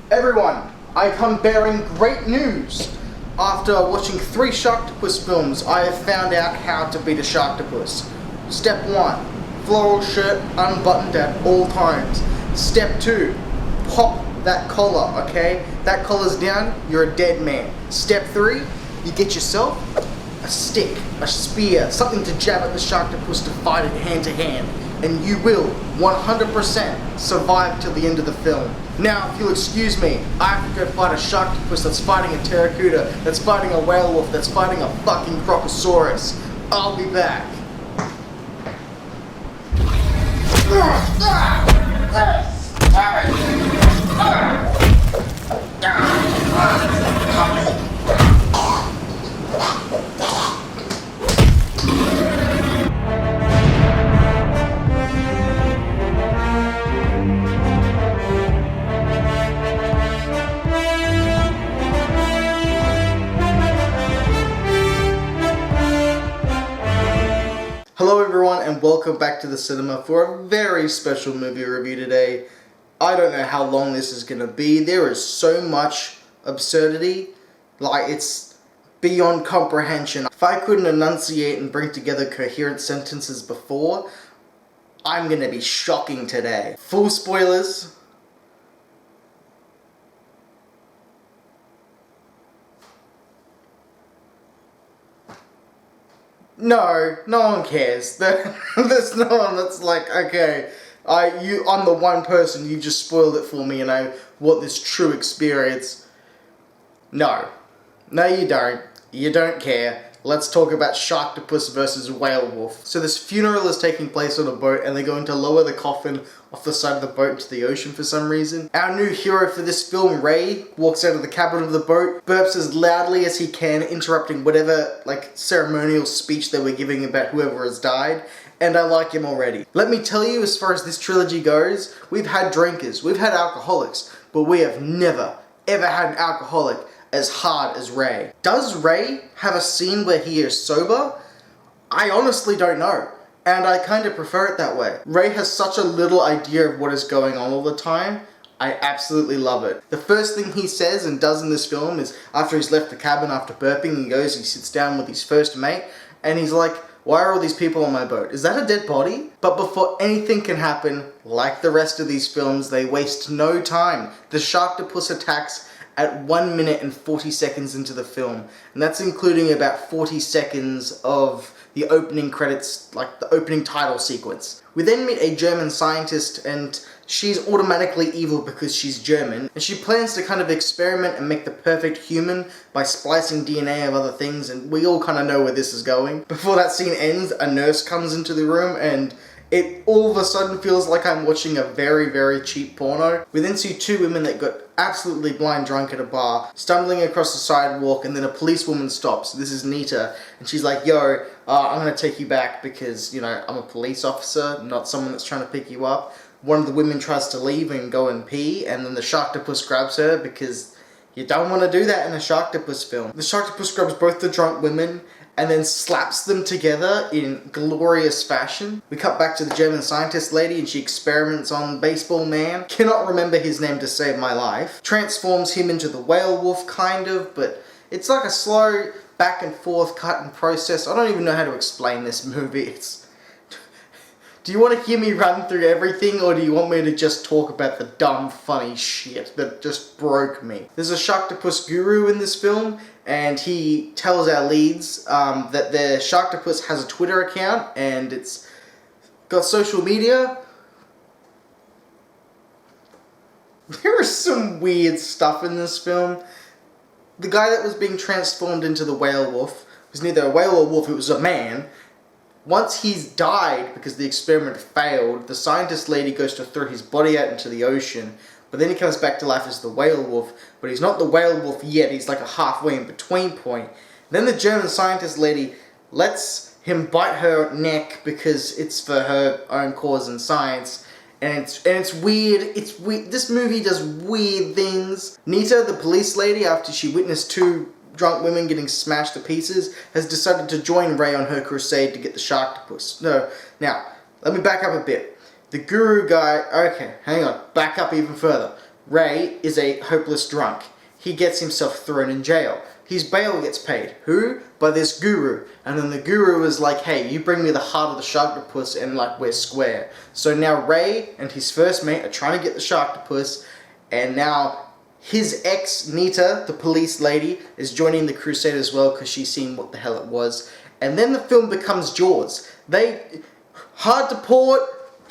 Everyone, I come bearing great news. After watching 3 Sharktopus films, I have found out how to beat a Sharktopus. Step 1, floral shirt unbuttoned at all times. Step 2, pop that collar, okay? That collar's down, you're a dead man. Step 3, you get yourself a stick, a spear, something to jab at the Sharktopus to fight it hand to hand. And you will 100% survive till the end of the film. Now, if you'll excuse me, I have to go fight a Sharktopus that's fighting a Terracuda, that's fighting a Whalewolf, that's fighting a fucking Crocosaurus. I'll be back. Hello everyone and welcome back to the cinema for a very special movie review today. I don't know how long this is going to be. There is so much absurdity, like it's beyond comprehension. If I couldn't enunciate and bring together coherent sentences before, I'm going to be shocking today. Full spoilers. No one cares. There's no one that's like, okay, I'm the one person, you just spoiled it for me and I want this true experience. No, you don't. You don't care. Let's talk about Sharktopus versus Whalewolf. So this funeral is taking place on a boat and they're going to lower the coffin off the side of the boat into the ocean for some reason. Our new hero for this film, Ray, walks out of the cabin of the boat, burps as loudly as he can, interrupting whatever ceremonial speech they were giving about whoever has died, and I like him already. Let me tell you, as far as this trilogy goes, we've had drinkers, we've had alcoholics, but we have never, ever had an alcoholic as hard as Ray. Does Ray have a scene where he is sober? I honestly don't know, and I kind of prefer it that way. Ray has such a little idea of what is going on all the time. I absolutely love it. The first thing he says and does in this film is, after he's left the cabin after burping, he sits down with his first mate, and he's like, why are all these people on my boat? Is that a dead body? But before anything can happen, like the rest of these films, they waste no time. The Sharktopus attacks at 1 minute and 40 seconds into the film, and that's including about 40 seconds of the opening credits, like the opening title sequence. We then meet a German scientist, and she's automatically evil because she's German, and she plans to kind of experiment and make the perfect human by splicing DNA of other things, and we all kind of know where this is going. Before that scene ends, a nurse comes into the room, and it all of a sudden feels like I'm watching a very, very cheap porno. We then see 2 women that got absolutely blind drunk at a bar, stumbling across the sidewalk, and then a policewoman stops. This is Nita, and she's like, yo, I'm gonna take you back because, you know, I'm a police officer, not someone that's trying to pick you up. One of the women tries to leave and go and pee, and then the Sharktopus grabs her because you don't want to do that in a Sharktopus film. The Sharktopus grabs both the drunk women and then slaps them together in glorious fashion. We cut back to the German scientist lady and she experiments on Baseball Man. Cannot remember his name to save my life. Transforms him into the Whalewolf, kind of, but it's like a slow back and forth cutting process. I don't even know how to explain this movie. Do you want to hear me run through everything, or do you want me to just talk about the dumb, funny shit that just broke me? There's a Sharktopus guru in this film, and he tells our leads that their Sharktopus has a Twitter account, and it's got social media. There is some weird stuff in this film. The guy that was being transformed into the Whalewolf was neither a whale or a wolf, it was a man. Once he's died, because the experiment failed, the scientist lady goes to throw his body out into the ocean, but then he comes back to life as the Whalewolf, but he's not the Whalewolf yet, he's like a halfway in between point. Then the German scientist lady lets him bite her neck because it's for her own cause and science, and it's weird. It's weird. This movie does weird things. Nita, the police lady, after she witnessed 2 drunk women getting smashed to pieces, has decided to join Ray on her crusade to get the Sharktopus. No, now, let me back up a bit. The guru guy, okay, hang on, back up even further. Ray is a hopeless drunk. He gets himself thrown in jail. His bail gets paid. Who? By this guru. And then the guru is like, hey, you bring me the heart of the Sharktopus and like we're square. So now Ray and his first mate are trying to get the Sharktopus, and now his ex, Nita, the police lady, is joining the crusade as well because she's seen what the hell it was. And then the film becomes Jaws. Hard to port,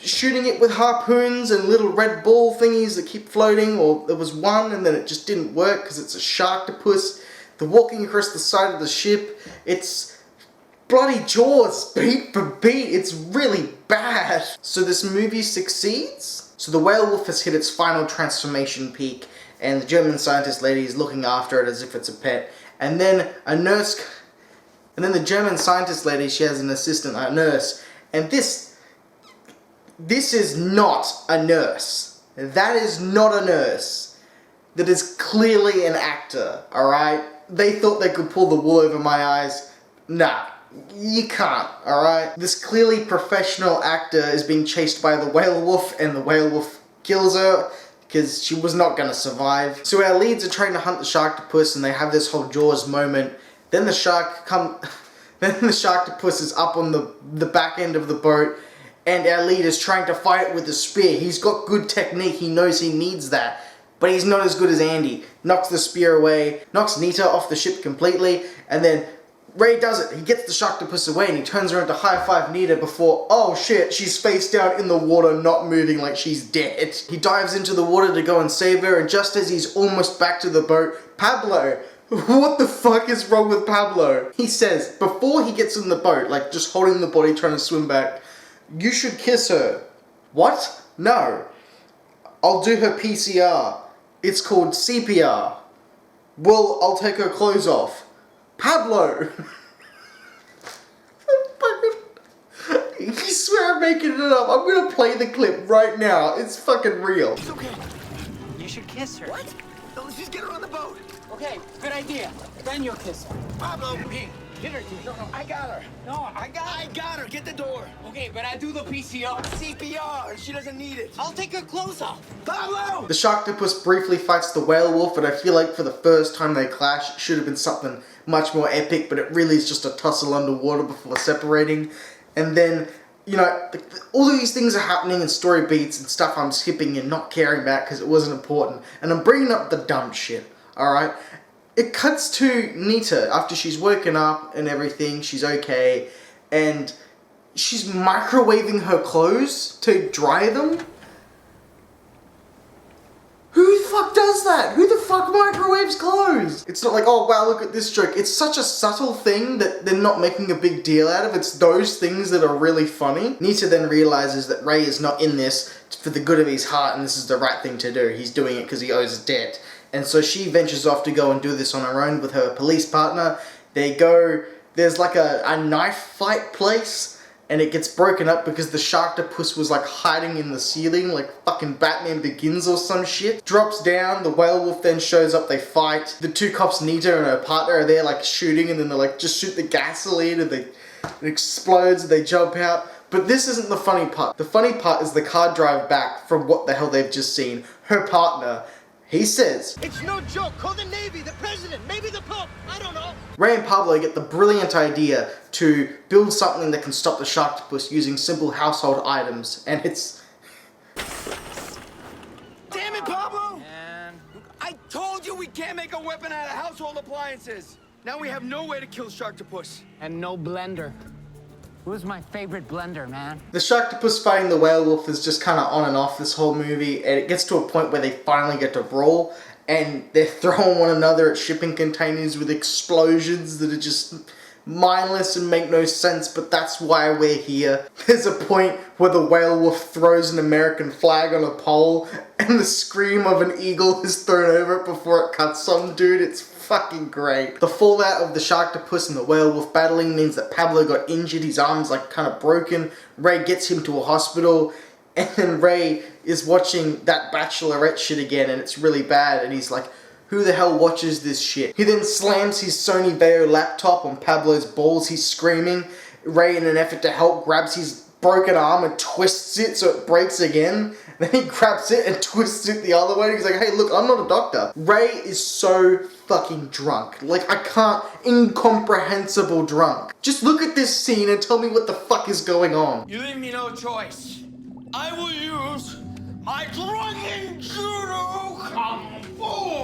shooting it with harpoons and little red ball thingies that keep floating, or there was one and then it just didn't work because it's a Sharktopus. They're walking across the side of the ship. It's bloody Jaws, beat for beat. It's really bad. So this movie succeeds. So the Whalewolf has hit its final transformation peak, and the German scientist lady is looking after it as if it's a pet. And then the German scientist lady, she has an assistant, a nurse. And this is not a nurse. That is not a nurse. That is clearly an actor, alright? They thought they could pull the wool over my eyes. Nah, you can't, alright? This clearly professional actor is being chased by the Whalewolf, and the Whalewolf kills her because she was not going to survive. So our leads are trying to hunt the Sharktopus, and they have this whole Jaws moment. Then the Sharktopus is up on the back end of the boat, and our lead is trying to fight it with a spear. He's got good technique, he knows he needs that, but he's not as good as Andy. Knocks the spear away, knocks Nita off the ship completely, and then Ray does it. He gets the Sharktopus away and he turns around to high-five Nita before, oh shit, she's face down in the water, not moving, like she's dead. He dives into the water to go and save her, and just as he's almost back to the boat, Pablo, what the fuck is wrong with Pablo? He says, before he gets in the boat, like just holding the body trying to swim back, you should kiss her. What? No. I'll do her PCR. It's called CPR. Well, I'll take her clothes off. Pablo! You swear I'm making it up. I'm gonna play the clip right now. It's fucking real. It's okay. You should kiss her. What? No, let's just get her on the boat. Okay, good idea. Then you'll kiss her. Pablo, hey, get her, dude. No, I got her. No, I got her. Get the door. Okay, but I do the PCR. CPR. She doesn't need it. I'll take her clothes off. Pablo! The Sharktopus briefly fights the Whalewolf, and I feel like for the first time they clash, it should have been something much more epic, but it really is just a tussle underwater before separating. And then, you know, all of these things are happening in story beats and stuff I'm skipping and not caring about because it wasn't important. And I'm bringing up the dumb shit, alright? It cuts to Nita after she's woken up and everything, she's okay, and she's microwaving her clothes to dry them? Who the fuck does that? Who the fuck microwaves clothes? It's not like, oh wow, look at this joke. It's such a subtle thing that they're not making a big deal out of. It's those things that are really funny. Nita then realizes that Ray is not in this for the good of his heart, and this is the right thing to do. He's doing it because he owes a debt. And so she ventures off to go and do this on her own with her police partner. They go, there's like a knife fight place, and it gets broken up because the Sharktopus was like hiding in the ceiling like fucking Batman Begins or some shit. Drops down, the Whalewolf then shows up, they fight. The two cops, Nita and her partner, are there like shooting, and then they're like, just shoot the gasoline, and it explodes and they jump out. But this isn't the funny part. The funny part is the car drive back from what the hell they've just seen. Her partner, he says, it's no joke. Call the Navy, the President, maybe the Pope. I don't know. Ray and Pablo get the brilliant idea to build something that can stop the Sharktopus using simple household items, and it's... Damn it, Pablo! Man. I told you we can't make a weapon out of household appliances. Now we have no way to kill Sharktopus. And no blender. Who's my favorite blender, man? The Sharktopus fighting the Whalewolf is just kind of on and off this whole movie, and it gets to a point where they finally get to brawl, and they're throwing one another at shipping containers with explosions that are just mindless and make no sense, but that's why we're here. There's a point where the Whalewolf throws an American flag on a pole, and the scream of an eagle is thrown over it before it cuts some dude. It's fucking great. The fallout of the Sharktopus and the Whalewolf battling means that Pablo got injured, his arm's like kind of broken. Ray gets him to a hospital, and then Ray is watching that Bachelorette shit again, and it's really bad, and he's like, who the hell watches this shit? He then slams his Sony Vaio laptop on Pablo's balls, he's screaming. Ray, in an effort to help, grabs his broken arm and twists it so it breaks again. Then he grabs it and twists it the other way. He's like, hey, look, I'm not a doctor. Ray is so fucking drunk. Like, I can't, incomprehensible drunk. Just look at this scene and tell me what the fuck is going on. You leave me no choice. I will use my drunken judo kung fu.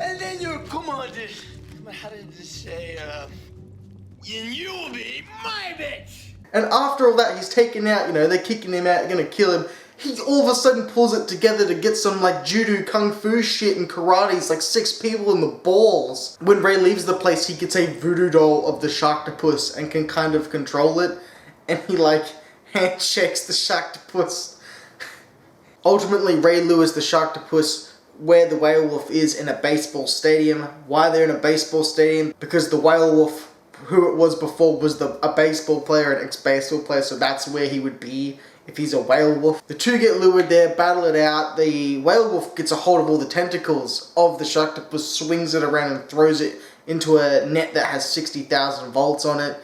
And then you'll come on this, how did this say, and you'll be my bitch. And after all that, he's taken out, you know, they're kicking him out, gonna kill him. He all of a sudden pulls it together to get some, like, judo kung fu shit and karate's, like, 6 people in the balls. When Ray leaves the place, he gets a voodoo doll of the Sharktopus and can kind of control it. And he, like, handshakes the Sharktopus. Ultimately, Ray lures the Sharktopus where the Whalewolf is in a baseball stadium. Why they're in a baseball stadium? Because the Whalewolf, who it was before, was a baseball player, an ex-baseball player, so that's where he would be if he's a Whalewolf. The two get lured there, battle it out. The Whalewolf gets a hold of all the tentacles of the Sharktopus, swings it around and throws it into a net that has 60,000 volts on it.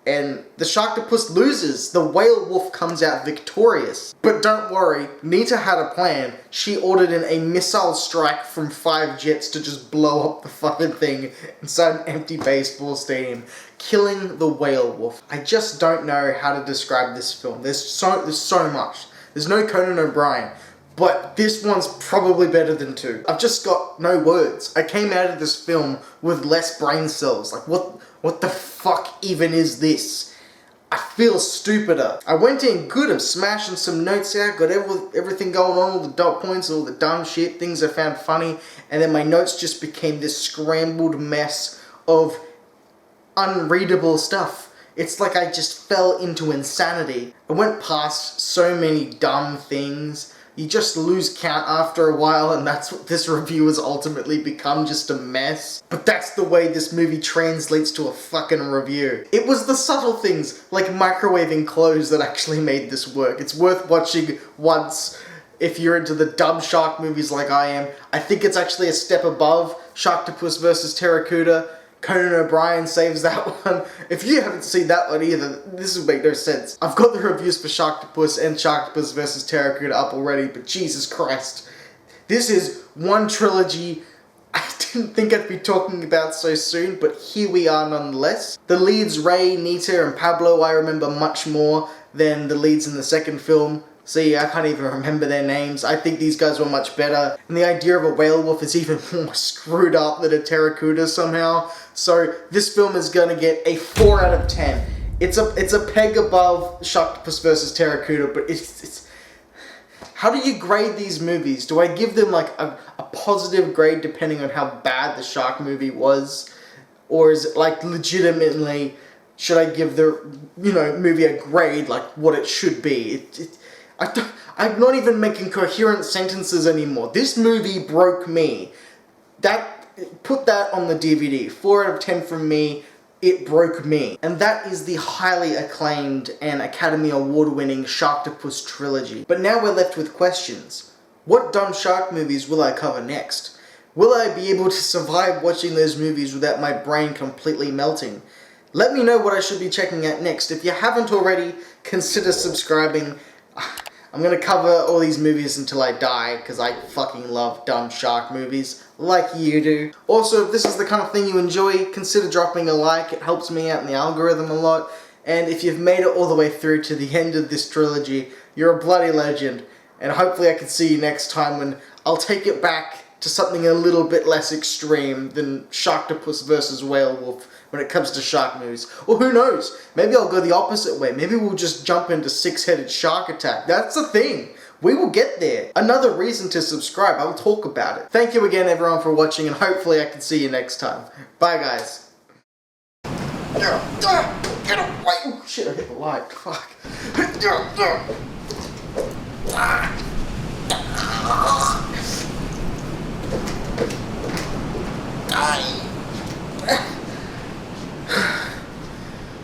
And the Sharktopus loses. The Whalewolf comes out victorious. But don't worry, Nita had a plan. She ordered in a missile strike from 5 jets to just blow up the fucking thing inside an empty baseball stadium, killing the Whalewolf. I just don't know how to describe this film. There's so much. There's no Conan O'Brien, but this one's probably better than 2. I've just got no words. I came out of this film with less brain cells. Like, what the fuck even is this? I feel stupider. I went in good, I'm smashing some notes out, got everything going on, all the dot points, all the dumb shit, things I found funny, and then my notes just became this scrambled mess of unreadable stuff. It's like I just fell into insanity. I went past so many dumb things. You just lose count after a while, and that's what this review has ultimately become, just a mess. But that's the way this movie translates to a fucking review. It was the subtle things, like microwaving clothes, that actually made this work. It's worth watching once if you're into the dumb shark movies like I am. I think it's actually a step above Sharktopus versus Terracuda. Conan O'Brien saves that one. If you haven't seen that one either, this would make no sense. I've got the reviews for Sharktopus and Sharktopus vs. Terracuda up already, but Jesus Christ. This is one trilogy I didn't think I'd be talking about so soon, but here we are nonetheless. The leads, Ray, Nita, and Pablo, I remember much more than the leads in the second film. See, I can't even remember their names. I think these guys were much better. And the idea of a Whalewolf is even more screwed up than a Terracuda somehow. So this film is going to get a 4 out of 10. It's a peg above Sharktopus versus Terracuda, but it's how do you grade these movies? Do I give them like a positive grade depending on how bad the shark movie was? Or is it like legitimately, should I give the, you know, movie a grade like what it should be? I'm not even making coherent sentences anymore. This movie broke me. Put that on the DVD. 4 out of 10 from me. It broke me. And that is the highly acclaimed and Academy Award-winning Sharktopus trilogy. But now we're left with questions. What dumb shark movies will I cover next? Will I be able to survive watching those movies without my brain completely melting? Let me know what I should be checking out next. If you haven't already, consider subscribing. I'm gonna cover all these movies until I die, because I fucking love dumb shark movies, like you do. Also, if this is the kind of thing you enjoy, consider dropping a like. It helps me out in the algorithm a lot. And if you've made it all the way through to the end of this trilogy, you're a bloody legend. And hopefully I can see you next time when I'll take it back to something a little bit less extreme than Sharktopus versus Whalewolf when it comes to shark movies. Or who knows, maybe I'll go the opposite way. Maybe we'll just jump into Six-Headed Shark Attack. That's the thing. We will get there. Another reason to subscribe. I'll talk about it. Thank you again, everyone, for watching, and hopefully I can see you next time. Bye, guys. Get away! Oh, shit, I hit the light. Fuck.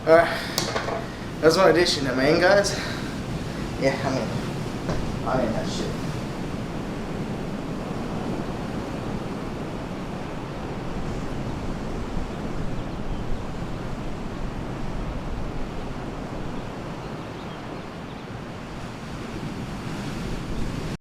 Alright, that's my audition, am I in, guys? Yeah, I'm in that shit.